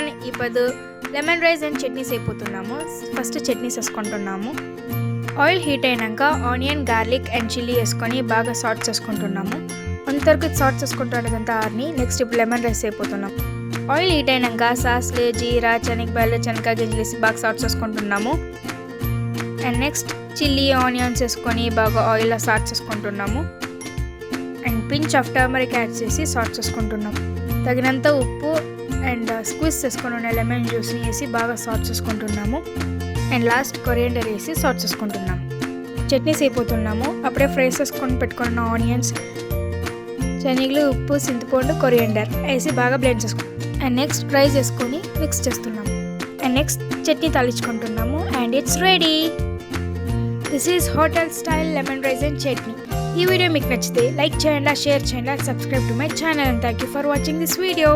Everyone ఇప్పుడు lemon rice and chutneys అయిపోతున్నాము. First chutneys వేసుకుంటున్నాము. ఆయిల్ హీట్ అయినాక ఆనియన్, గార్లిక్ అండ్ చిల్లీ వేసుకొని బాగా సాట్ చేసుకుంటున్నాము. అంతవరకు సాట్ చేసుకుంటున్నదంతా ఆర్ని. నెక్స్ట్ ఇప్పుడు లెమన్ రైస్ అయిపోతున్నాము. ఆయిల్ హీట్ అయినాక సాస్లు, జీరా, శనగపాయలు, శనగకాయ గింజలు వేసి బాగా సాట్ చేసుకుంటున్నాము. అండ్ నెక్స్ట్ చిల్లీ, ఆనియన్స్ వేసుకొని బాగా ఆయిల్లో సాట్ చేసుకుంటున్నాము. And pinch of turmeric add చేసి సాట్ చేసుకుంటున్నాము. తగినంత ఉప్పు అండ్ స్క్వీజ్ చేసుకొని ఉన్న లెమన్ జ్యూస్ని వేసి బాగా సాట్ చేసుకుంటున్నాము. అండ్ లాస్ట్ కొరియండర్ వేసి సాట్ చేసుకుంటున్నాము. చట్నీస్ అయిపోతున్నాము. అప్పుడే ఫ్రై చేసుకొని పెట్టుకున్న ఆనియన్స్, శనగలు, ఉప్పు, చింతపండు, కొరియండర్ వేసి బాగా బ్లెండ్ చేసుకుంటాం. అండ్ నెక్స్ట్ రైస్ వేసుకొని మిక్స్ చేస్తున్నాము. అండ్ నెక్స్ట్ చట్నీ తాలించుకుంటున్నాము. And it's ready. This is hotel style lemon rice and chutney. ఈ వీడియో మీకు నచ్చితే లైక్ చేయండి, షేర్ చేయండి, subscribe to my channel. And thank you for watching this video.